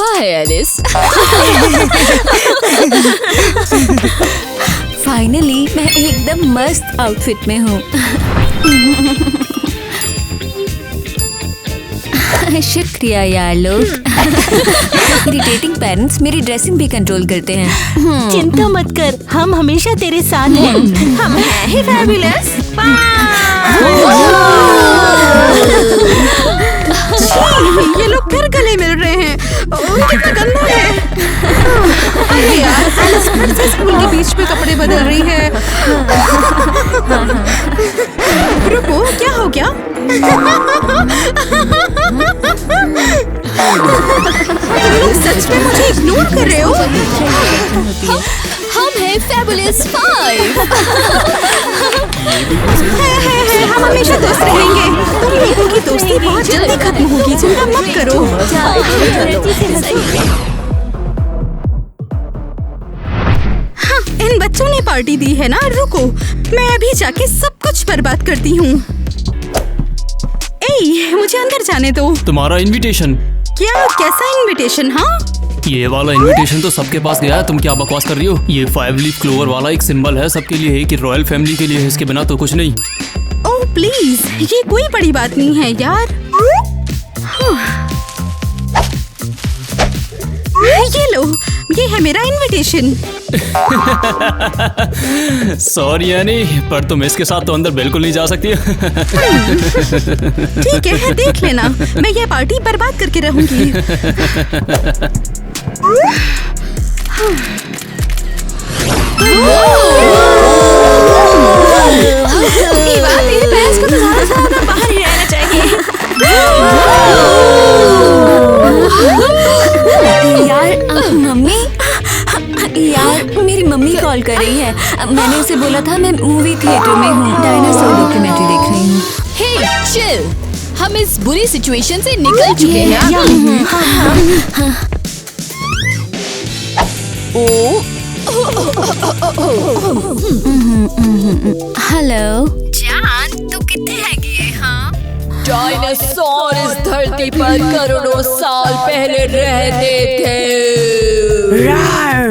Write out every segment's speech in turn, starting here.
हुआ है Alice? Finally मैं एकदम मस्त आउटफिट में हूँ। शुक्रिया यार लोग। इरिटेटिंग पेरेंट्स मेरी ड्रेसिंग भी कंट्रोल करते हैं। चिंता मत कर, हम हमेशा तेरे साथ हैं। हम हैं ही फैबुलस। ये लोग फिर गले मिल रहे हैं। कितना गंदा है। अरे यार, एलिस फिर से स्कूल के बीच में कपड़े बदल रही है। रुको, क्या हो गया? तुम लोग सच में मुझे इग्नोर कर रहे हो? हम हैं फैबुलस 5। हम हमेशा दोस्त रहेंगे। तुम लोगों की दोस्ती बहुत जल्दी खत्म होगी, चिंता मत करो। हाँ, इन बच्चों ने पार्टी दी है ना। रुको, मैं अभी जाके सब कुछ बर्बाद करती हूँ। मुझे अंदर जाने दो। तुम्हारा इनविटेशन। क्या? कैसा इनविटेशन? हाँ, ये वाला इनविटेशन तो सबके पास गया है। तुम क्या बकवास कर रही हो? ये 5 लीफ क्लोवर वाला एक सिंबल है, सबके लिए है कि रॉयल फैमिली के लिए है। इसके बिना तो कुछ नहीं। ओह प्लीज, ये कोई बड़ी बात नहीं है यार। ये लो, ये है मेरा इनविटेशन। सॉरी यानी, पर तुम इसके साथ तो अंदर बिल्कुल नहीं जा सकती। ठीक है, देख लेना, मैं ये पार्टी बर्बाद करके रहूंगी। तेरे भैंस को तो ज़्यादा बाहर ही रहना चाहिए। यार मम्मी, यार मेरी मम्मी कॉल कर रही है। मैंने उसे बोला था मैं मूवी थिएटर में हूँ, डायनासोर डॉक्यूमेंट्री देख रही हूँ। हे चिल, हम इस बुरी सिचुएशन से निकल चुके हैं। हेलो जान, तू कितने हैगी है? हाँ, डायनासोर इस धरती पर करोड़ों साल पहले रहते थे।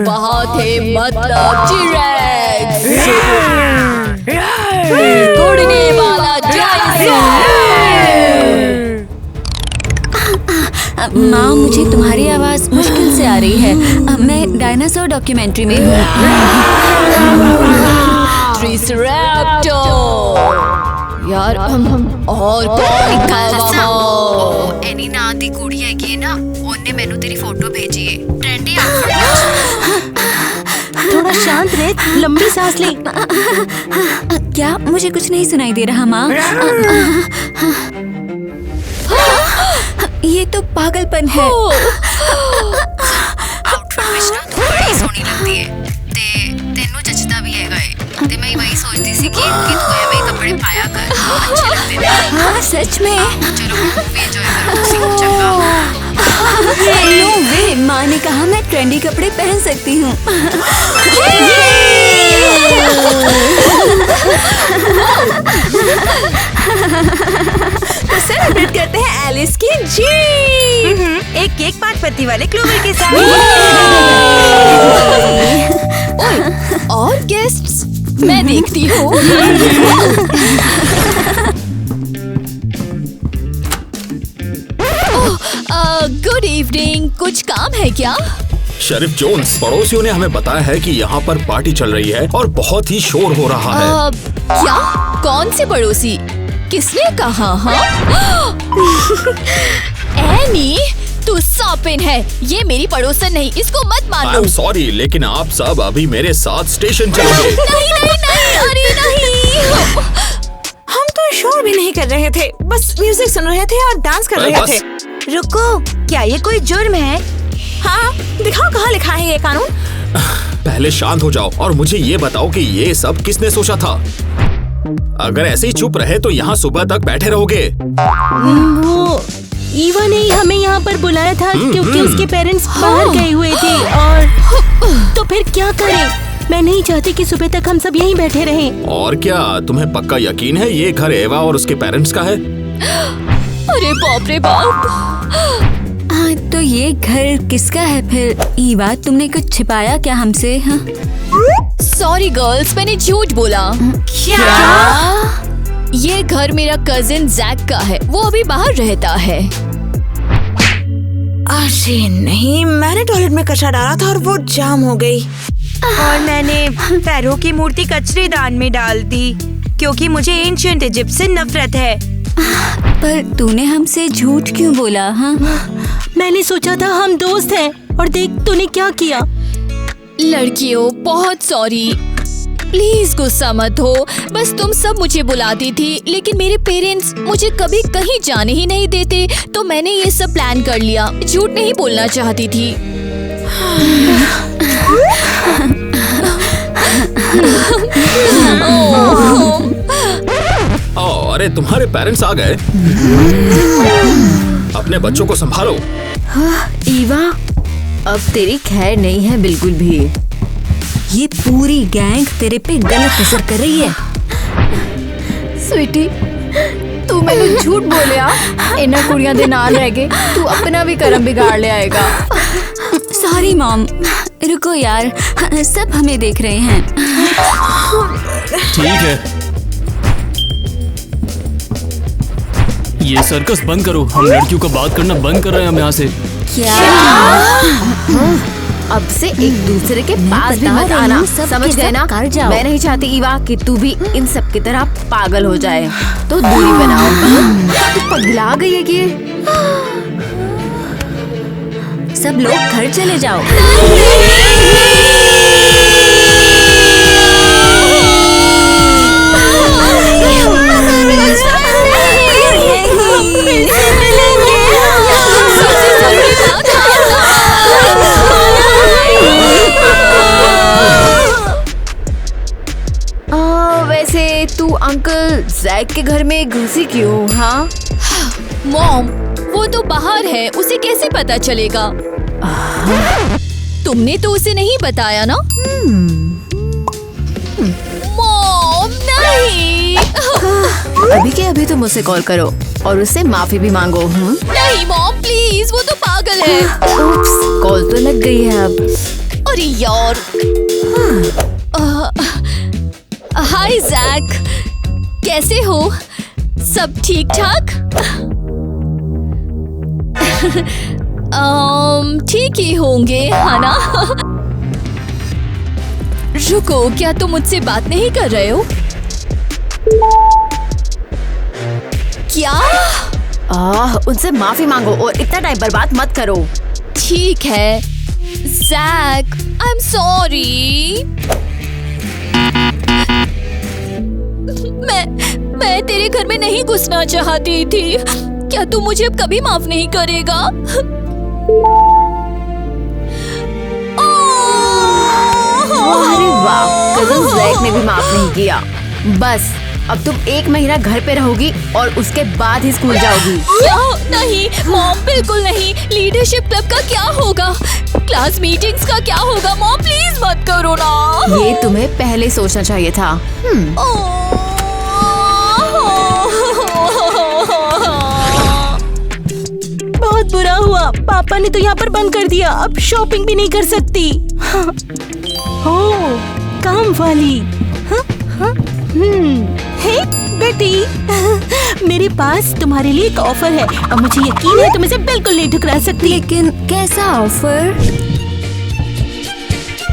वहाँ थे मतलब टी-रेक्स, उड़ने वाला डायनासोर। माँ, मुझे तुम्हारी आवाज मुश्किल से आ रही है। मैं डायनासोर डॉक्यूमेंट्री में हूँ। ट्रिसेराटोप्स। यार और कौन था वहाँ? एनी नाम दी कुड़ी हैगी है ना, उन्होंने मैनू तेरी फोटो भेजी है। ट्रेंडी थोड़ा शांत रह, लंबी सांस ले। क्या? मुझे कुछ नहीं सुनाई दे रहा माँ। ये तो पागलपन है। आउटफिट विच ना तू बड़ी सोहनी लगती है ते तेनू जचदा भी हैगा है। ते मैं वही सोचती सी कि तू ऐਵੇਂ कपड़े पाया कर, अच्छे लगते हैं। हाँ सच में। चलो मूवी एंजॉय करो, सी चंगा। नो वे, माँ ने कहा मैं ट्रेंडी कपड़े पहन सकती हूँ। तो सेलिब्रेट करते हैं एलिस की जीत। एक केक 5 पत्ती वाले क्लोवर के साथ। और गेस्ट्स मैं देखती हूँ। गुड इवनिंग, कुछ काम है क्या? शरीफ जोन्स, पड़ोसियों ने हमें बताया है कि यहाँ पर पार्टी चल रही है और बहुत ही शोर हो रहा है। क्या? कौन से पड़ोसी? किसने कहा? हाँ? एनी, तू सौपिन है। ये मेरी पड़ोसन नहीं, इसको मत मान लो। I'm sorry, लेकिन आप सब अभी मेरे साथ स्टेशन चलोगे। नहीं नहीं नहीं, अरे नहीं। हम तो शोर भी नहीं कर रहे थे, बस म्यूजिक सुन रहे थे और डांस कर रहे थे। रुको, क्या ये कोई जुर्म है? हाँ, दिखाओ कहाँ लिखा है ये कानून। पहले शांत हो जाओ और मुझे ये बताओ कि ये सब किसने सोचा था। अगर ऐसे ही चुप रहे तो यहाँ सुबह तक बैठे रहोगे। वो ईवा ने हमें यहाँ पर बुलाया था क्योंकि उसके पेरेंट्स बाहर गए हुए थे। और तो फिर क्या करें? मैं नहीं चाहती कि सुबह तक हम सब यहीं बैठे रहें। और क्या तुम्हें पक्का यकीन है ये घर एवा और उसके पेरेंट्स का है? अरे बाप रे बाप। हाँ, तो ये घर किसका है फिर? ईवा, तुमने कुछ छिपाया क्या हमसे? हाँ? सॉरी गर्ल्स, मैंने झूठ बोला। क्या? ये घर मेरा कजिन जैक का है, वो अभी बाहर रहता है। अरे नहीं, मैंने टॉयलेट में कचरा डाला था और वो जाम हो गई। और मैंने पैरों की मूर्ति कचरेदान में डाल दी क्योंकि मुझे एंशिएंट इजिप्ट से नफरत है। पर तूने हमसे झूठ क्यों बोला? हाँ? मैंने सोचा था हम दोस्त हैं और देख तूने क्या किया। लड़कियों बहुत सॉरी, प्लीज गुस्सा मत हो। बस तुम सब मुझे बुलाती थी, लेकिन मेरे पेरेंट्स मुझे कभी कहीं जाने ही नहीं देते, तो मैंने ये सब प्लान कर लिया। झूठ नहीं बोलना चाहती थी। अरे तुम्हारे पेरेंट्स आ गए। अपने बच्चों को संभालो। ईवा, अब तेरी खैर नहीं है बिल्कुल भी। ये पूरी गैंग तेरे पे गलत असर कर रही है। स्वीटी, तू मैंने झूठ बोलिया। इन्हें कुड़ियां दे नाल रह गए, तू अपना भी कर्म बिगाड़ ले आएगा। सॉरी मॉम, रुको यार, सब हमें देख रहे हैं। ठीक है, ये सर्कस बंद करो। हम लड़कियों का बात करना बंद कर रहे हैं हम यहाँ से। क्या? अब से एक दूसरे के पास भी मत आना, समझ गए ना? मैं नहीं चाहती ईवा कि तू भी इन सब की तरह पागल हो जाए, तो दूरी बनाओ। तू पगला गई है कि? सब लोग घर चले जाओ। वैसे तू अंकल जैक के घर में घुसी क्यों? हाँ मॉम, वो तो बाहर है, उसे कैसे पता चलेगा? तुमने तो उसे नहीं बताया ना? मॉम नहीं। अभी के अभी तुम उसे कॉल करो और उससे माफी भी मांगो। नहीं मॉम प्लीज, वो तो पागल है। उप्स, कॉल तो लग गई है अब। अरे यार। हाय जैक, कैसे हो? सब ठीक ठाक? ठीक ही होंगे, है ना? रुको, क्या तुम मुझसे बात नहीं कर रहे हो? क्या? उनसे माफी मांगो और इतना टाइम बर्बाद मत करो। ठीक है जैक, आई एम सॉरी। मैं तेरे घर में नहीं घुसना चाहती थी। क्या तू मुझे अब कभी माफ नहीं करेगा? अरे वाह, कज़न जैक ने भी माफ नहीं किया। बस अब तुम 1 महीना घर पे रहोगी और उसके बाद ही स्कूल जाओगी। क्या? नहीं मॉम, बिल्कुल नहीं। लीडरशिप क्लब का क्या होगा? क्लास मीटिंग्स का क्या होगा? मॉम प्लीज मत करो ना। ये तुम्हें पहले सोचना चाहिए था। बहुत बुरा हुआ, पापा ने तो यहाँ पर बंद कर दिया। अब शॉपिंग भी नहीं कर सकती। ओह, काम वाली। हे बेटी, मेरे पास तुम्हारे लिए एक ऑफर है और मुझे यकीन है तुम इसे बिल्कुल नहीं ठुकरा सकती। लेकिन कैसा ऑफर?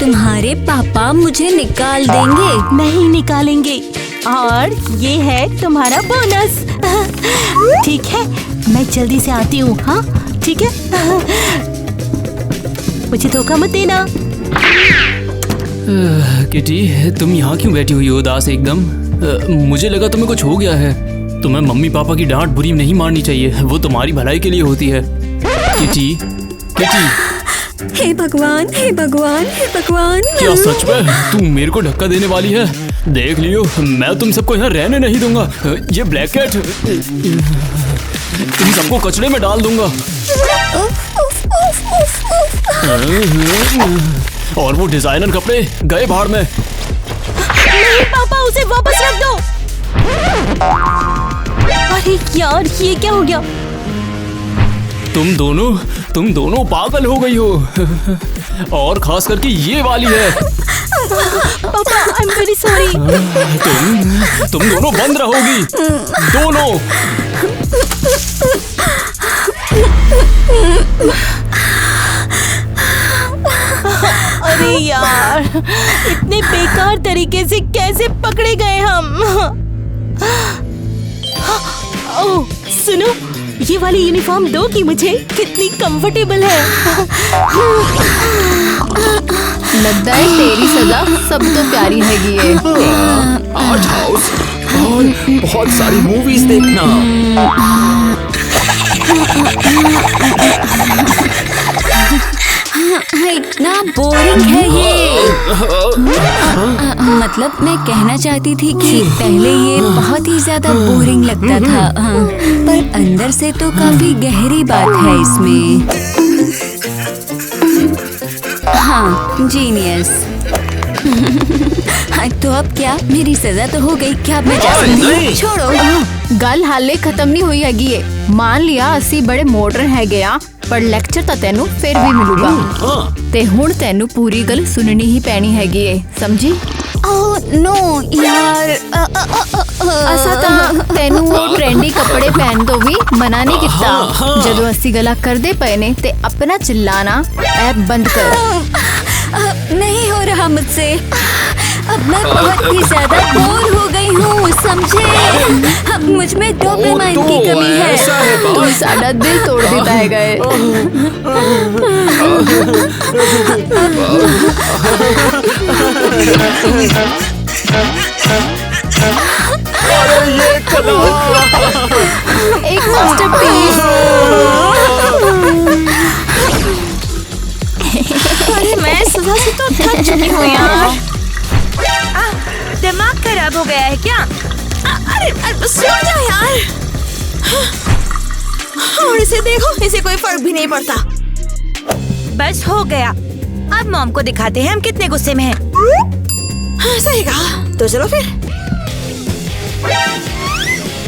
तुम्हारे पापा मुझे निकाल देंगे? नहीं निकालेंगे, और ये है तुम्हारा बोनस। ठीक है, मैं जल्दी से आती हूँ। हाँ ठीक है, मुझे धोखा मत देना। किटी, तुम यहाँ क्यों बैठी हुई हो उदास एकदम? मुझे लगा तुम्हें कुछ हो गया है। तुम्हें मम्मी पापा की डांट बुरी नहीं मारनी चाहिए, वो तुम्हारी भलाई के लिए होती है। Kitty, kitty. हे भगवान, हे भगवान, हे भगवान। क्या सच में तू मेरे को धक्का देने वाली है? देख लियो, मैं तुम सबको यहाँ रहने नहीं दूंगा। ये ब्लैक कैट, तुम सबको कचरे में डाल दूंगा। और वो डिजाइनर कपड़े गए बाहर में। नहीं पापा, उसे वापस रख दो। अरे यार, ये क्या हो गया? तुम दोनों तुम दोनों पागल हो गई हो। और खास करके ये वाली है। पापा, आई एम वेरी सॉरी। तुम दोनों बंद रहोगी, दोनों। अरे यार, इतने बेकार तरीके से कैसे पकड़े गए हम। ओह सुनो, ये वाली यूनिफॉर्म दो कि मुझे, कितनी कंफर्टेबल है। लगता है तेरी सजा सब तो प्यारी हैगी ये। आर्ट हाउस और बहुत सारी मूवीज देखना। इतना बोरिंग है ये। मतलब मैं कहना चाहती थी कि पहले ये बहुत ही ज्यादा बोरिंग लगता था, पर अंदर से तो काफी गहरी बात है इसमें। हाँ, जीनियस। तो अब क्या, मेरी सजा तो हो गई, क्या अब मैं जा सकती हूँ? छोड़ो। गल हाले खत्म नहीं हुई हैगी ये। मान लिया असी बड़े मॉडर्न है गया, पर लेक्चर तो तेनू फिर भी मिलूगा। ते हुण तेनू पूरी गल सुननी ही पैनी हैगी है, समझी? ओह नो यार, असा तो तेनू वो ट्रेंडी कपड़े पहन तो भी मना नहीं किता। जदों असी गला करदे पए ने ते अपना चिल्लाना ऐप बंद कर। नहीं हो रहा मुझसे। अब मैं बहुत ही ज्यादा बोर हो गई हूँ, समझे? अब मुझ में डोपामाइन की कमी है। तू साडा दिल तोड़ देता है गए। एक मास्टरपीस। अरे मैं सजा से तो थक चुकी हूँ यार। दिमाग खराब हो गया है क्या? अरे सुन जाओ यार। और इसे देखो, इसे कोई फर्क भी नहीं पड़ता। बस हो गया। अब मॉम को दिखाते हैं हम कितने गुस्से में हैं। हाँ, सही कहा। तो चलो फिर।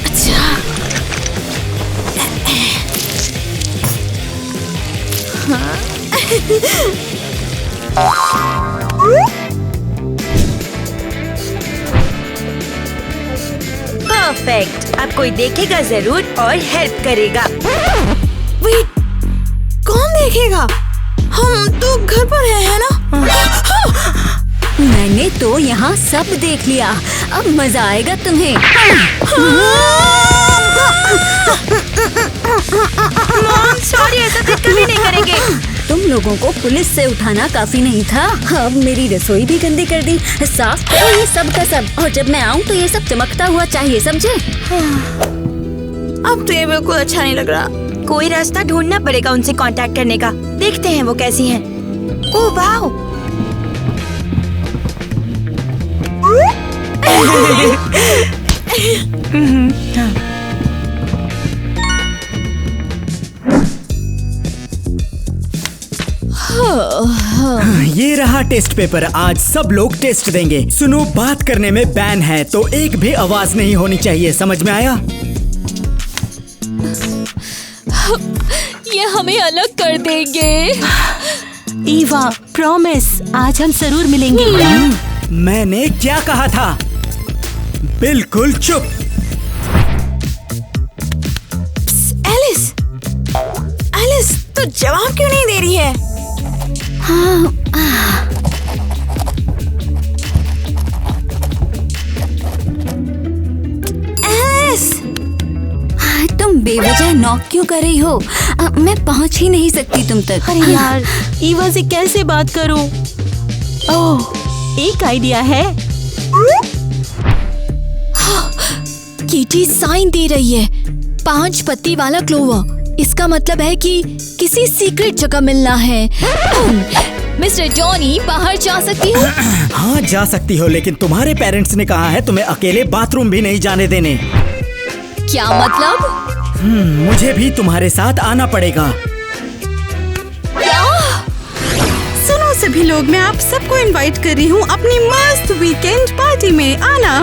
अच्छा। परफेक्ट। अब कोई देखेगा जरूर और हेल्प करेगा। वेट, कौन देखेगा? हम तो घर पर है ना? मैंने तो यहाँ सब देख लिया, अब मजा आएगा तुम्हें। मॉम सॉरी, ऐसा फिर कभी नहीं करेंगे। तुम लोगों को पुलिस से उठाना काफी नहीं था? अब मेरी रसोई भी गंदी कर दी। साफ करो ये सब का सब, और जब मैं आऊँ तो ये सब चमकता हुआ चाहिए, समझे? अब तो ये बिल्कुल अच्छा नहीं लग रहा। कोई रास्ता ढूंढना पड़ेगा उनसे कांटेक्ट करने का। देखते हैं वो कैसी हैं। ओह वाह। ये रहा टेस्ट पेपर। आज सब लोग टेस्ट देंगे। सुनो, बात करने में बैन है, तो एक भी आवाज नहीं होनी चाहिए, समझ में आया? ये हमें अलग कर देंगे। ईवा, प्रॉमिस, आज हम जरूर मिलेंगे। मैंने क्या कहा था? बिल्कुल चुप। एलिस, एलिस तो जवाब क्यों नहीं दे रही है? एलिस, तुम बेवजह नॉक क्यों कर रही हो? मैं पहुंच ही नहीं सकती तुम तक। अरे यार, ईवा से कैसे बात करूं? ओह, एक आइडिया है। कीटी साइन दे रही है, 5 पत्ती वाला क्लोवर। इसका मतलब है कि किसी सीक्रेट जगह मिलना है। मिस्टर जॉनी, बाहर जा सकती हूँ? हाँ जा सकती हो, लेकिन तुम्हारे पेरेंट्स ने कहा है तुम्हें अकेले बाथरूम भी नहीं जाने देने। क्या मतलब? मुझे भी तुम्हारे साथ आना पड़ेगा। क्या? सुनो सभी लोग, मैं आप सबको इनवाइट कर रही हूँ अपनी मस्त वीकेंड पार्टी में आना।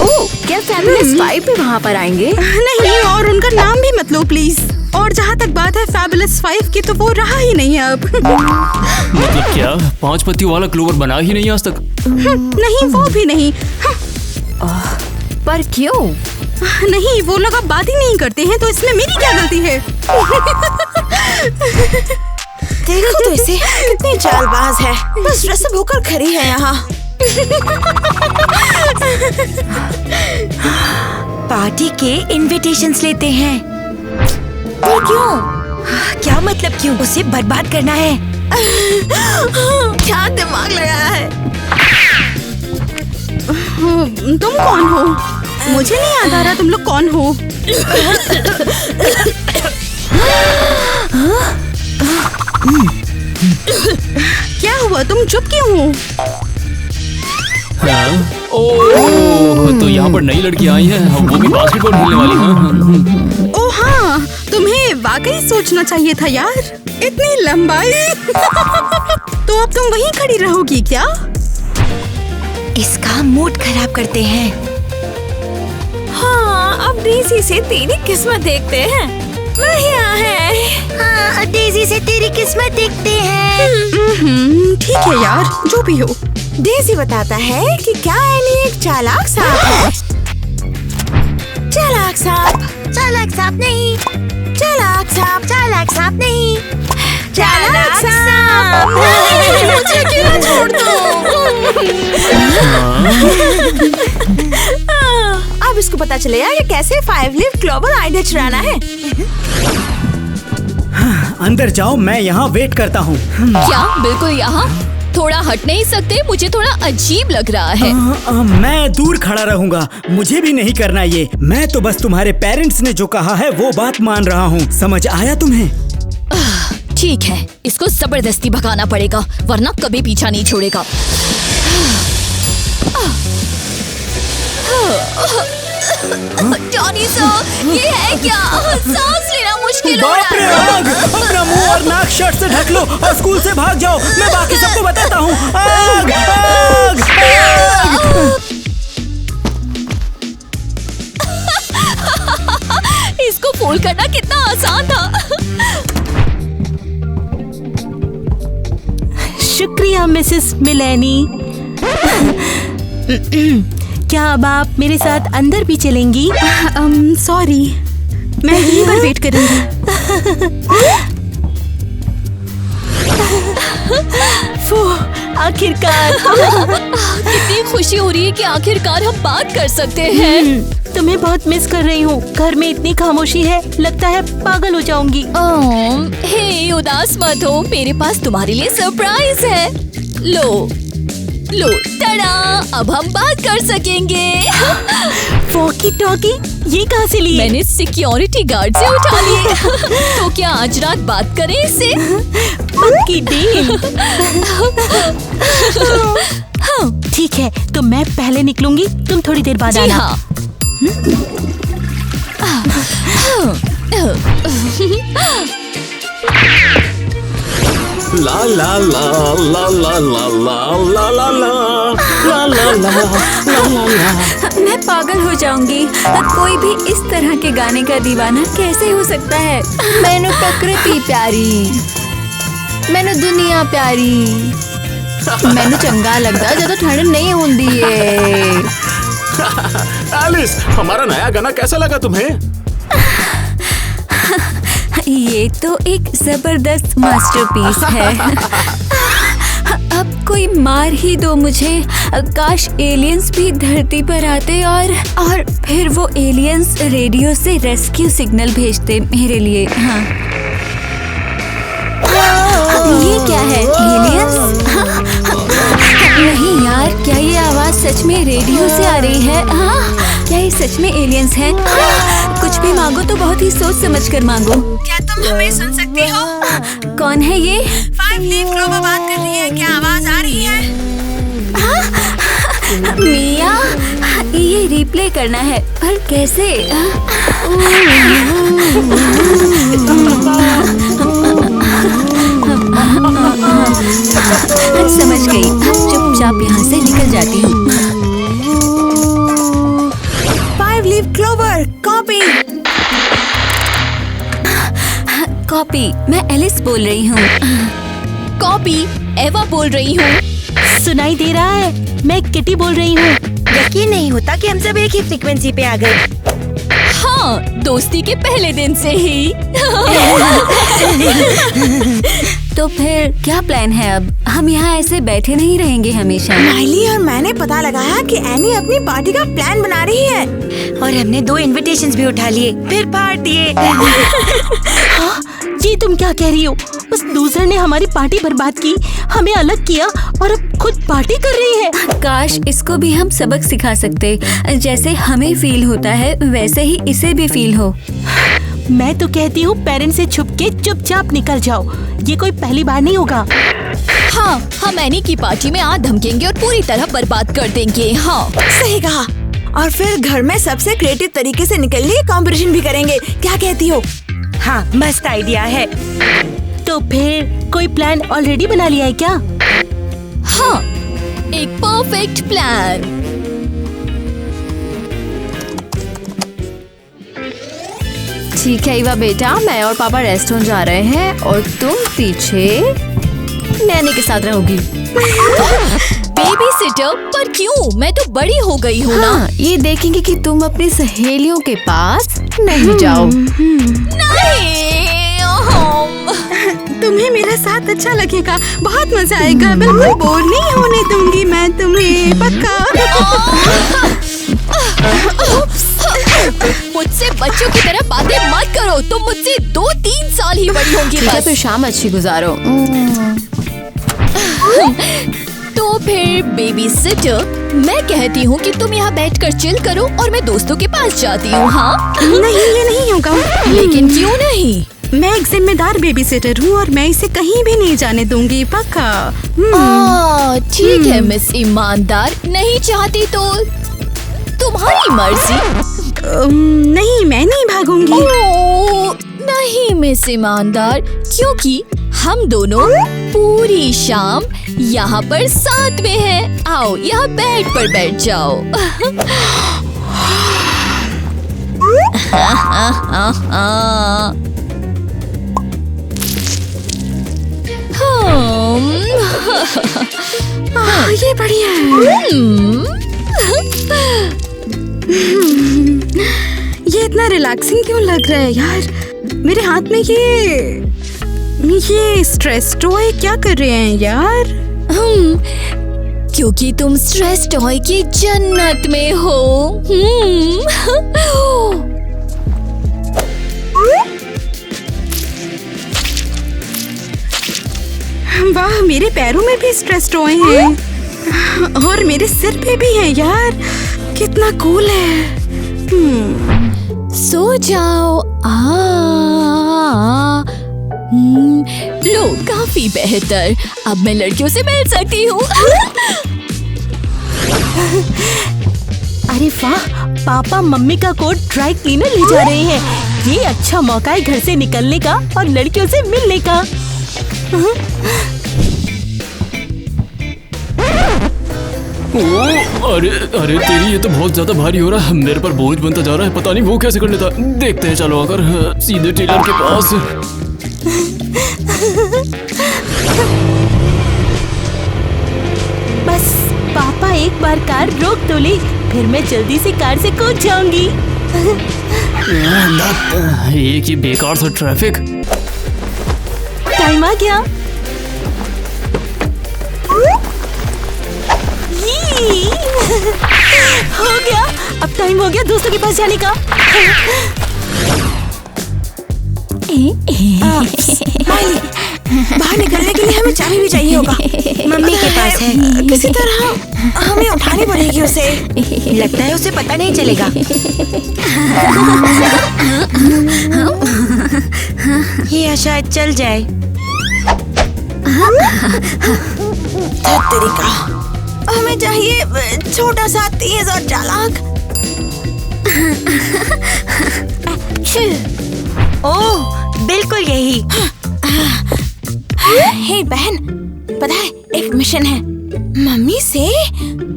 ओह, क्या फैमिली वाइफ भी वहाँ पर आएंगे? नहीं, और उनका नाम भी मत लो प्लीज। और जहाँ तक बात है फैबुलस 5 की, तो वो रहा ही नहीं है अब। मतलब क्या 5 पत्तियों वाला क्लोवर बना ही नहीं आज तक? नहीं, वो भी नहीं। पर क्यों? नहीं, वो लोग अब बात ही नहीं करते हैं, तो इसमें मेरी क्या गलती है? देखो तो इसे, कितनी चालबाज है, बस रस्म होकर खड़ी है यहाँ। पार्टी के इनविटेशंस लेते हैं। पर क्यों? क्या मतलब क्यों? उसे बर्बाद करना है। क्या दिमाग लगाया है? तुम कौन हो? मुझे नहीं याद आ रहा तुम लोग कौन हो। क्या हुआ, तुम चुप क्यों हो? हाँ? ओह, तो यहाँ पर नई लड़की आई है, वो भी बास्केटबॉल खेलने वाली है। ओ हाँ, तुम्हें वाकई सोचना चाहिए था यार, इतनी लंबाई। तो अब तुम वहीं खड़ी रहोगी क्या? इसका मूड खराब करते हैं। हाँ, अब डेज़ी से तेरी किस्मत देखते हैं। बढ़िया है। हाँ, डेज़ी से तेरी किस्मत देखते हैं। ठीक है यार, जो भी हो। डेज़ी बताता है कि क्या एली एक चालाक सांप है। चालाक सांप, चालाक सांप नहीं, चालाक सांप, चालाक सांप नहीं, चालाक सांप। मुझे क्यों छोड़ दो? अब इसको पता चलेगा कि कैसे 5 लीफ क्लोवर आइडिया चुराना है। अंदर जाओ, मैं यहाँ वेट करता हूँ। क्या बिल्कुल यहाँ? थोड़ा हट नहीं सकते? मुझे थोड़ा अजीब लग रहा है। मैं दूर खड़ा रहूंगा, मुझे भी नहीं करना ये। मैं तो बस तुम्हारे पेरेंट्स ने जो कहा है वो बात मान रहा हूँ। समझ आया तुम्हें? ठीक है, इसको जबरदस्ती भगाना पड़ेगा, वरना कभी पीछा नहीं छोड़ेगा। जॉनी सर, ये है क्या? सांस लेना मुश्किल हो बाप रे, रहा है। आग! अपना मुंह और नाक शर्ट से ढक लो और स्कूल से भाग जाओ। मैं बाकी सबको बताता हूँ। आग! आग! आग! इसको फूल करना कितना आसान था। शुक्रिया मिसेस मिलेनी। क्या अब आप मेरे साथ अंदर भी चलेंगी? सॉरी, मैं यहीं पर वेट करूंगी। आखिरकार। कितनी खुशी हो रही है कि आखिरकार हम बात कर सकते हैं। तुम्हें बहुत मिस कर रही हूँ। घर में इतनी खामोशी है, लगता है पागल हो जाऊंगी। हे, उदास मत हो, मेरे पास तुम्हारे लिए सरप्राइज है। लो लो, टड़ा, अब हम बात कर सकेंगे। वॉकी टॉकी, ये कहाँ से ली? मैंने सिक्योरिटी गार्ड से उठा लिए। तो क्या आज रात बात करें इससे? पक्की डील। ठीक है, तो मैं पहले निकलूंगी, तुम थोड़ी देर बाद आना। हाँ। ला ला ला ला ला ला ला ला ला ला ला ला ला। मैं पागल हो जाऊंगी। कोई भी इस तरह के गाने का दीवाना कैसे हो सकता है? मैंने प्रकृति प्यारी, मैंने दुनिया प्यारी, मैंने चंगा लगता जब ठंड नहीं होती है। एलिस, हमारा नया गाना कैसा लगा तुम्हें? ये तो एक जबरदस्त मास्टरपीस है। अब कोई मार ही दो मुझे। काश एलियंस भी धरती पर आते और फिर वो एलियंस रेडियो से रेस्क्यू सिग्नल भेजते मेरे लिए। हाँ, ये क्या है? एलियंस? नहीं यार, क्या ये आवाज सच में रेडियो से आ रही है? हाँ, क्या ये सच में एलियंस हैं? कुछ भी मांगो तो बहुत ही सोच समझ कर मांगो। क्या तुम हमें सुन सकती हो? कौन है ये? 5 लीफ क्लोवर बात कर रही है, क्या आवाज आ रही है? मिया, ये रिप्ले करना है, पर कैसे? समझ गई, चुपचाप यहाँ से निकल जाती हूँ। 5 लीफ क्लोवर कॉपी। कॉपी। मैं एलिस बोल रही हूँ। कॉपी, एवा बोल रही हूँ। सुनाई दे रहा है? मैं किटी बोल रही हूँ। यकीन नहीं होता कि हम सब एक ही फ्रीक्वेंसी पे आ गए। हाँ, दोस्ती के पहले दिन से ही। तो फिर क्या प्लान है अब? हम यहाँ ऐसे बैठे नहीं रहेंगे हमेशा। माइली और मैंने पता लगाया कि एनी अपनी पार्टी का प्लान बना रही है और हमने 2 इनविटेशंस भी उठा लिए, फिर फाड़ दिए। जी तुम क्या कह रही हो? उस दूसरे ने हमारी पार्टी बर्बाद की, हमें अलग किया और अब खुद पार्टी कर रही है। काश इसको भी हम सबक सिखा सकते। जैसे हमें फील होता है वैसे ही इसे भी फील हो। मैं तो कहती हूँ पेरेंट्स से छुप के चुपचाप निकल जाओ। ये कोई पहली बार नहीं होगा। हाँ, हम एनी की पार्टी में आ धमकेंगे और पूरी तरह बर्बाद कर देंगे। हाँ, सही कहा। और फिर घर में सबसे क्रिएटिव तरीके से निकलने की कंपटीशन भी करेंगे। क्या कहती हो? हाँ, मस्त आइडिया है। तो फिर कोई प्लान ऑलरेडी बना लिया है क्या? हाँ, एक परफेक्ट प्लान। ठीक है ईवा बेटा, मैं और पापा रेस्टोरेंट जा रहे हैं और तुम पीछे नैनी के साथ रहोगी। Baby sitter? पर क्यों? मैं तो बड़ी हो गई हूँ ना। हाँ, ये देखेंगे कि तुम अपनी सहेलियों के पास नहीं जाओ। नहीं, तुम्हें मेरा साथ अच्छा लगेगा, बहुत मजा आएगा। बिल्कुल बोर नहीं होने दूंगी मैं तुम्हें, पक्का। मुझसे बच्चों की तरह बातें मत करो। तुम मुझसे 2-3 साल ही बड़ी होंगी ठीक है, बस। फिर शाम अच्छी गुजारो। तो फिर बेबी सिटर, मैं कहती हूँ कि तुम यहाँ बैठकर चिल करो और मैं दोस्तों के पास जाती हूँ। हाँ? नहीं, ये नहीं होगा। लेकिन क्यों नहीं? मैं एक जिम्मेदार बेबी सिटर हूँ और मैं इसे कहीं भी नहीं जाने दूंगी, पक्का। ठीक है मिस ईमानदार, नहीं चाहती तो तुम्हारी मर्जी। नहीं, मैं नहीं भागूंगी। नहीं मिस ईमानदार, क्योंकि हम दोनों पूरी शाम यहाँ पर साथ में हैं। आओ, यहाँ बेड पर बैठ जाओ। ये बढ़िया है। ये इतना रिलैक्सिंग क्यों लग रहा है यार? मेरे हाथ में ये स्ट्रेस टॉय क्या कर रहे हैं यार? क्योंकि तुम स्ट्रेस टॉय की जन्नत में हो। वाह, मेरे पैरों में भी स्ट्रेस टॉय हैं और मेरे सिर पे भी है यार। कितना कूल है। सो जाओ। लो, काफी बेहतर। अब मैं लड़कियों से मिल सकती हूँ। अरे वाह, पापा मम्मी का कोट ड्राई क्लीनर ले जा रहे हैं। ये अच्छा मौका है घर से निकलने का और लड़कियों से मिलने का। अरे अरे तेरी, ये तो बहुत ज्यादा भारी हो रहा है। मेरे पर बोझ बनता जा रहा है। पता नहीं वो कैसे कर लेता। देखते हैं, चलो अगर सीधे टेलर के पास। बस पापा एक बार कार रोक तो ले, फिर मैं जल्दी से कार से कूद जाऊंगी। एक ही बेकार सा ट्रैफिक। टाइम आ गया। हो गया, अब टाइम हो गया दोस्तों के पास जाने का। बाहर निकलने के लिए हमें चाबी भी चाहिए होगा। मम्मी के पास है। किसी तरह हमें उठानी पड़ेगी उसे। लगता है उसे पता नहीं चलेगा। ये शायद चल जाए। तरीका हमें चाहिए, छोटा सा तेज और चालाक। ओह, बिल्कुल यही। हे बहन, पता है एक मिशन है। मम्मी से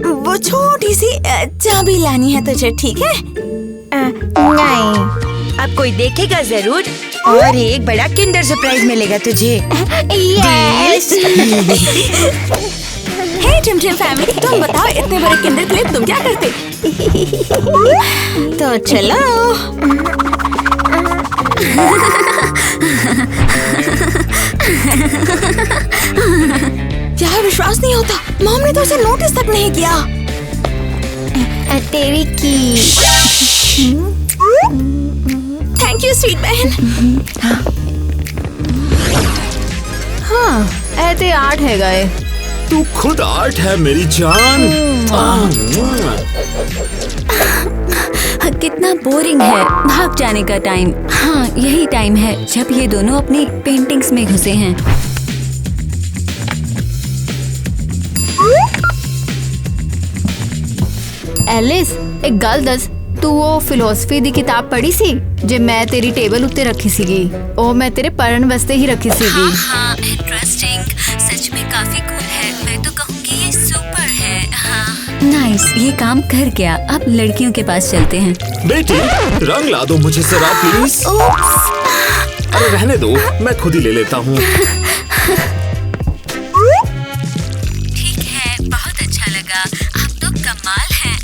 वो छोटी सी चाबी लानी है तुझे, ठीक है? नहीं, अब कोई देखेगा जरूर और एक बड़ा किंडर सरप्राइज मिलेगा तुझे। यस। हे टिम टिम फैमिली, तुम बताओ इतने बड़े किंडर के लिए तुम क्या करते? तो चलो। यार विश्वास नहीं होता, मॉम ने तो उसे नोटिस तक नहीं किया। तेरी की। थैंक यू स्वीट बहन। हाँ, ऐसे 8 है गए। तू खुद आर्ट है मेरी जान। कितना बोरिंग है। भाग जाने का टाइम। हाँ, यही टाइम है जब ये दोनों अपनी पेंटिंग्स में घुसे हैं। एलिस, एक गल दस, तू वो फिलोसफी दी किताब पढ़ी सी जे मैं तेरी टेबल उत्ते रखी सीगी? ओ मैं तेरे पढ़न वास्ते ही रखी सीगी। हाँ, इंटरेस्टिंग। सच में काफी कूल है। मैं तो कहूँगी ये सुपर है। हाँ, नाइस, ये काम कर गया। अब लड़कियों के पास चलते हैं। बेटी, रंग ला दो मुझे जरा प्लीज। अरे रहने दो, मैं खुद ही ले लेता हूँ। ठीक है, बहुत अच्छा लगा। आप तो कमाल हैं।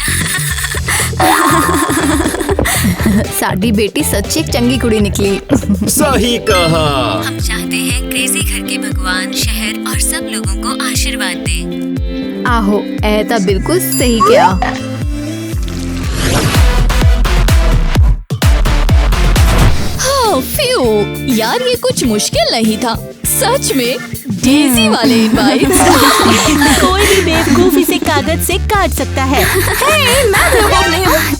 साडी बेटी सच्ची एक चंगी कुड़ी निकली। सही कहा। हम चाहते हैं क्रेजी घर के भगवान शहर और सब लोगों को आशीर्वाद दें। आहो, ऐ तो बिल्कुल सही किया। हाँ, फ्यू यार, ये कुछ मुश्किल नहीं था सच में। डेज़ी वाले इनवाइट्स। कोई भी बेवकूफ इसे कागज से काट सकता है।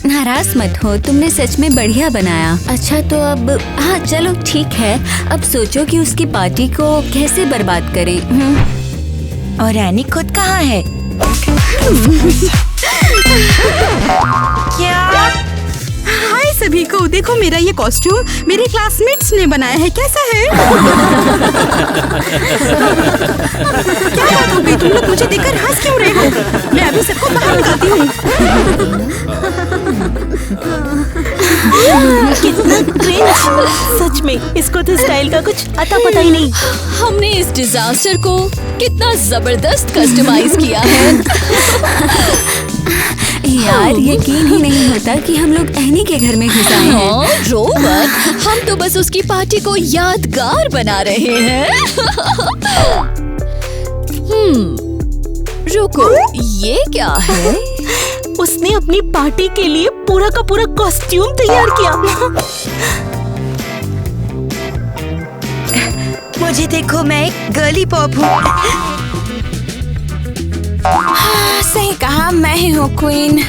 नाराज मत हो, तुमने सच में बढ़िया बनाया। अच्छा तो अब हाँ चलो ठीक है, अब सोचो कि उसकी पार्टी को कैसे बर्बाद करें। और एनी खुद कहाँ है? क्या? हाय सभी को, देखो मेरा ये कॉस्ट्यूम मेरे क्लासमेट्स ने बनाया है। कैसा है? क्या बात हो गई, तुम लोग मुझे देखकर हंस क्यों रहे हो? मैं अभी सबको बाहर निकालती हूँ। कितना क्रिंज। सच में इसको तो स्टाइल का कुछ अता पता ही नहीं। हमने इस डिजास्टर को कितना जबरदस्त कस्टमाइज किया है। यार यकीन ही नहीं होता कि हम लोग एनी के घर में घुस आए हैं। हाँ, रोवर, हम तो बस उसकी पार्टी को यादगार बना रहे हैं। रुको, ये क्या है? उसने अपनी पार्टी के लिए पूरा का पूरा कॉस्ट्यूम तैयार किया। मुझे देखो, मैं एक गर्ली पॉप हूँ। हाँ, सही कहा, मैं ही हूँ क्वीन।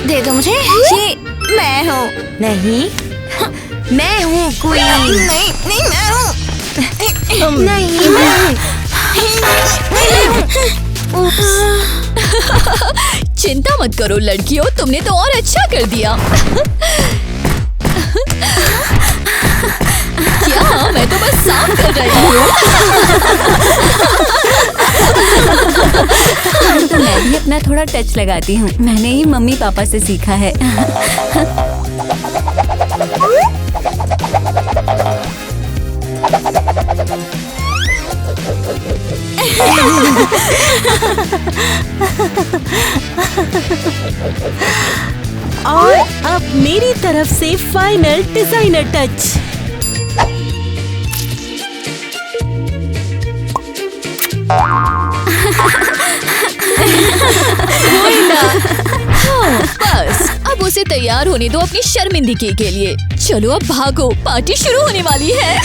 दे दो मुझे। ये मैं हूँ। नहीं, मैं हूँ क्वीन। नहीं नहीं, मैं हूँ। नहीं, मैं चिंता मत करो लड़कियों, तुमने तो और अच्छा कर दिया। क्या? मैं तो बस साफ कर रही हूँ। तो मैं भी अपना थोड़ा टच लगाती हूँ। मैंने ही मम्मी पापा से सीखा है। और अब मेरी तरफ से फाइनल डिजाइनर टच। हाँ, बस अब उसे तैयार होने दो अपनी शर्मिंदगी के लिए। चलो अब भागो, पार्टी शुरू होने वाली है।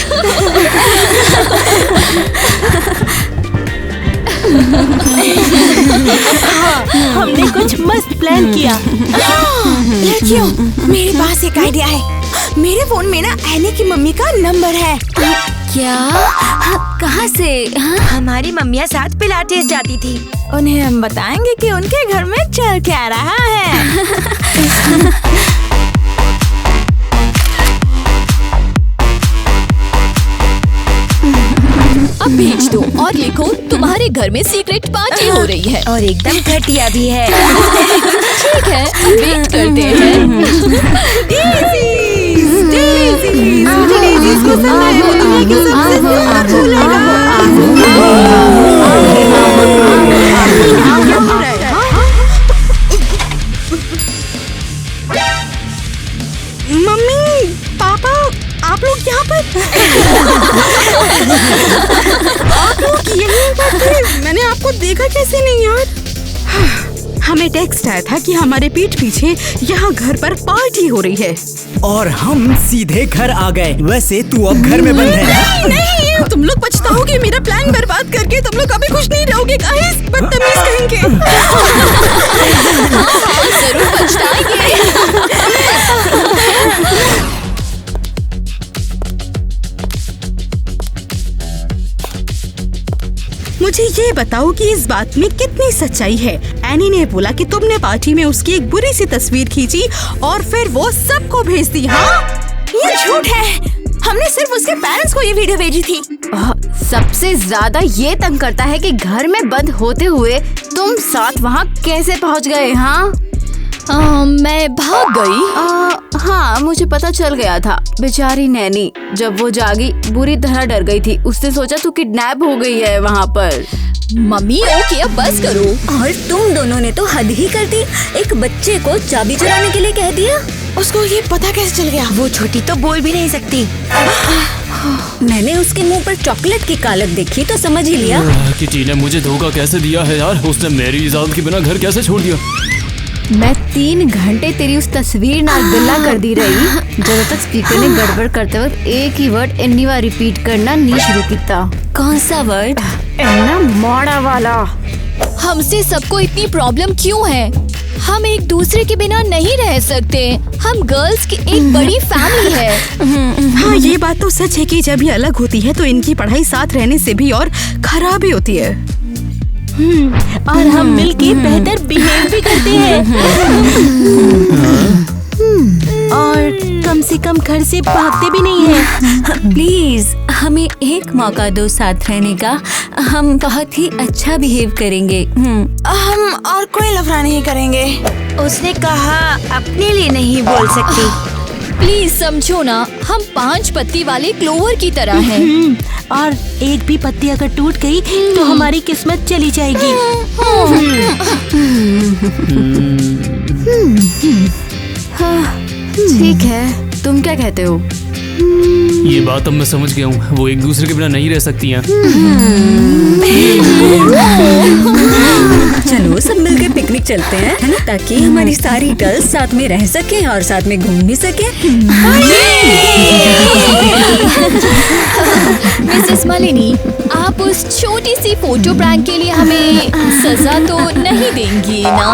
हमने कुछ मस्त प्लान किया। लड़कियों, मेरे पास एक आइडिया है। मेरे फोन में ना एनी की मम्मी का नंबर है। क्या? हाँ, कहाँ से? हाँ? हमारी मम्मियाँ साथ पिलाटेस जाती थी। उन्हें हम बताएंगे कि उनके घर में चल क्या रहा है। अब भेज दो और लिखो तुम्हारे घर में सीक्रेट पार्टी हो रही है। और एकदम घटिया भी है। ठीक है, वेट करते हैं। मुझे डेज़ीज़ पसंद है। वो दुनिया की सबसे सुंदर फूल है। मम्मी, पापा, आप लोग यहाँ पर? आप लोग यहीं पर थे? मैंने आपको देखा कैसे नहीं यार? हमें टेक्स्ट आया था कि हमारे पीठ पीछे यहाँ घर पर पार्टी हो रही है और हम सीधे घर आ गए। वैसे तू अब घर में बंद है। नहीं, तुम लोग पछताओगे मेरा प्लान बर्बाद करके। तुम लोग कभी खुश नहीं रहोगे गाइस, बदतमीज कहेंगे। जरूर पछताएंगे। मुझे ये बताओ कि इस बात में कितनी सच्चाई है। एनी ने बोला कि तुमने पार्टी में उसकी एक बुरी सी तस्वीर खींची और फिर वो सबको भेज दी। हाँ, ये झूठ है। हमने सिर्फ उसके पेरेंट्स को ये वीडियो भेजी थी। सबसे ज्यादा ये तंग करता है कि घर में बंद होते हुए तुम साथ वहाँ कैसे पहुँच गए? हाँ, मैं भाग गई। हाँ, मुझे पता चल गया था। बेचारी नैनी जब वो जागी बुरी तरह डर गई थी। उसने सोचा तू किडनैप हो गई है वहाँ पर। मम्मी ओके, अब बस करो। और तुम दोनों ने तो हद ही कर दी। एक बच्चे को चाबी चुराने के लिए कह दिया। उसको ये पता कैसे चल गया? वो छोटी तो बोल भी नहीं सकती। मैंने उसके मुंह पर चॉकलेट की कालक देखी तो समझ ही लिया। किटी ने मुझे धोखा कैसे दिया है यार। उसने मेरी इजाजत के बिना घर कैसे छोड़ दिया। मैं 3 घंटे तेरी उस तस्वीर नागदिल्ला कर दी रही जब तक स्पीकर ने गड़बड़ करते वक्त एक ही वर्ड इन्नी बार रिपीट करना नहीं शुरू किया। कौन सा वर्ड? इन्ना मोड़ा वाला। हमसे सबको इतनी प्रॉब्लम क्यों है? हम एक दूसरे के बिना नहीं रह सकते। हम गर्ल्स की एक बड़ी फैमिली है। हाँ, ये बात तो सच है कि जब ये अलग होती है तो इनकी पढ़ाई साथ रहने से भी और खराब ही होती है। और हम मिलके बेहतर बिहेव भी करते हैं। और कम से कम घर से भागते भी नहीं हैं। प्लीज हमें एक मौका दो साथ रहने का। हम बहुत ही अच्छा बिहेव करेंगे। हम और कोई लफड़ा नहीं करेंगे। उसने कहा अपने लिए नहीं बोल सकती। प्लीज समझो ना, हम 5 पत्ती वाले क्लोवर की तरह हैं। और एक भी पत्ती अगर टूट गई तो हमारी किस्मत चली जाएगी। ठीक है, तुम क्या कहते हो? ये बात अब मैं समझ गया हूँ। वो एक दूसरे के बिना नहीं रह सकती हैं। चलो सब मिलकर पिकनिक चलते हैं, है ना? ताकि हमारी सारी गर्ल्स साथ में रह सके और साथ में घूम भी सके। मिसेस मालिनी, आप उस छोटी सी फोटो प्रैंक के लिए हमें सजा तो नहीं देंगी ना?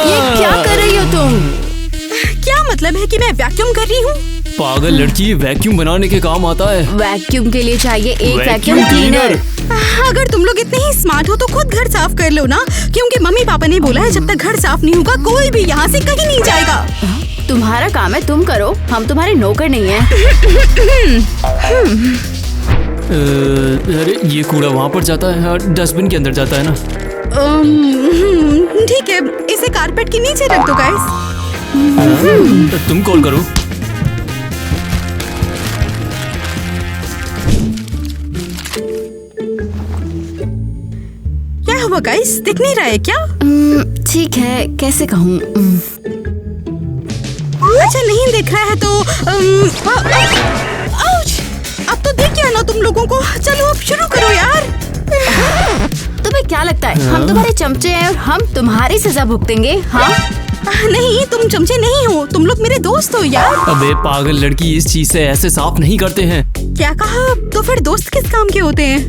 ये क्या कर रही हो तुम? क्या मतलब है कि मैं वैक्यूम कर रही हूँ? पागल लड़की, वैक्यूम बनाने के काम आता है। वैक्यूम के लिए चाहिए एक वैक्यूम क्लीनर। अगर तुम लोग इतने ही स्मार्ट हो तो खुद घर साफ कर लो ना, क्योंकि मम्मी पापा ने बोला है जब तक घर साफ नहीं होगा कोई भी यहाँ से कहीं नहीं जाएगा। तुम्हारा काम है, तुम करो। हम तुम्हारे नौकर नहीं हैं। अरे ये कूड़ा वहाँ पर जाता है और डस्टबिन के अंदर जाता है ना। ठीक है, इसे कारपेट के नीचे रख दो गाइस। तुम कॉल करो। क्या हुआ गाइस, दिख नहीं रहा है क्या? ठीक है, कैसे कहूँ? अच्छा नहीं दिख रहा है तो आउच! अब तो दिख गया ना तुम लोगों को। चलो अब शुरू करो यार। तुम्हें क्या लगता है हम तुम्हारे चमचे हैं और हम तुम्हारी सजा भुगतेंगे? हाँ? नहीं, तुम चमचे नहीं हो, तुम लोग मेरे दोस्त हो यार। अबे पागल लड़की, इस चीज से ऐसे साफ नहीं करते हैं। क्या कहा? तो फिर दोस्त किस काम के होते हैं?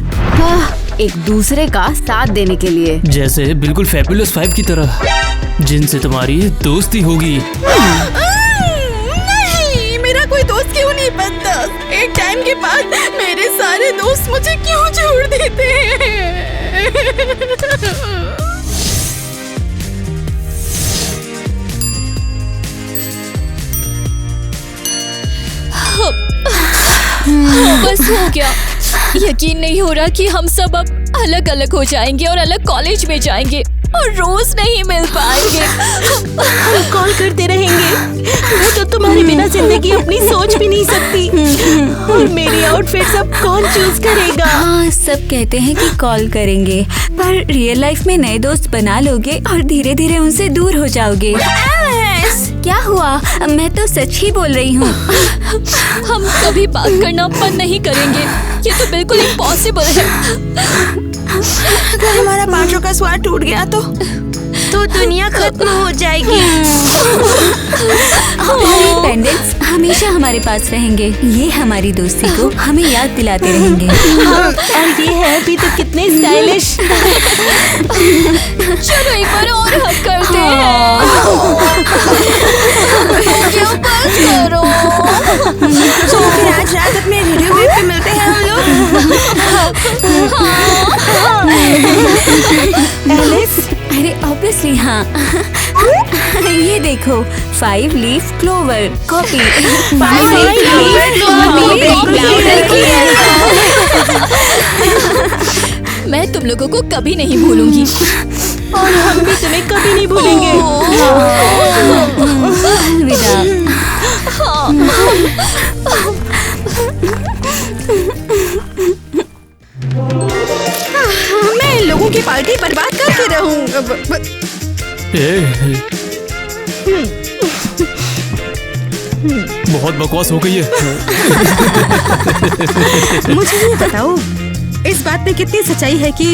एक दूसरे का साथ देने के लिए। जैसे बिल्कुल फैबुलस 5 की तरह, जिनसे तुम्हारी दोस्ती होगी। नहीं, मेरा कोई दोस्त क्यों नहीं बनता? एक टाइम के बाद मेरे सारे दोस्त मुझे क्यों छोड़ देते हैं? बस हो गया। यकीन नहीं हो रहा कि हम सब अब अलग अलग हो जाएंगे और अलग कॉलेज में जाएंगे और रोज नहीं मिल पाएंगे। हम कॉल करते रहेंगे। मैं तो तुम्हारे बिना जिंदगी अपनी सोच भी नहीं सकती। और मेरी आउटफिट सब कौन चूज करेगा? हाँ, सब कहते हैं कि कॉल करेंगे, पर रियल लाइफ में नए दोस्त बना लोगे और धीरे धीरे उनसे दूर हो जाओगे। क्या हुआ? मैं तो सच ही बोल रही हूँ। हम कभी बात करना बंद नहीं करेंगे, ये तो बिल्कुल इम्पॉसिबल है। अगर हमारा बांटों का स्वाद टूट गया तो दुनिया खत्म हो जाएगी। ये पेंडेंट्स हमेशा हमारे पास रहेंगे। ये हमारी दोस्ती को हमें याद दिलाते रहेंगे। और ये है भी तो कितने स्टाइलिश। चलो एक बार और हक करते हैं। क्यों बस करो? तो फिर आज रात अपने रेडियो वेव पे मिलते हैं हम लोग। एलिस, अरे ऑब्वियसली हाँ। ये देखो, 5 लीफ क्लोवर कॉपी। मैं तुम लोगों को कभी नहीं भूलूंगी और हम भी तुम्हें कभी नहीं भूलेंगे। अलविदा। मैं इन लोगों की पार्टी बर्बाद करके रहूं। बहुत बकवास हो गई है। मुझे ये बताओ, इस बात में कितनी सच्चाई है कि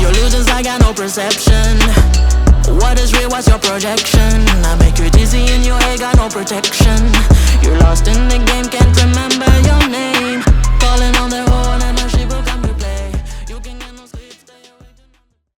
Your illusions, I got no perception. What is real, what's your projection? I make you dizzy in your head, got no protection. You're lost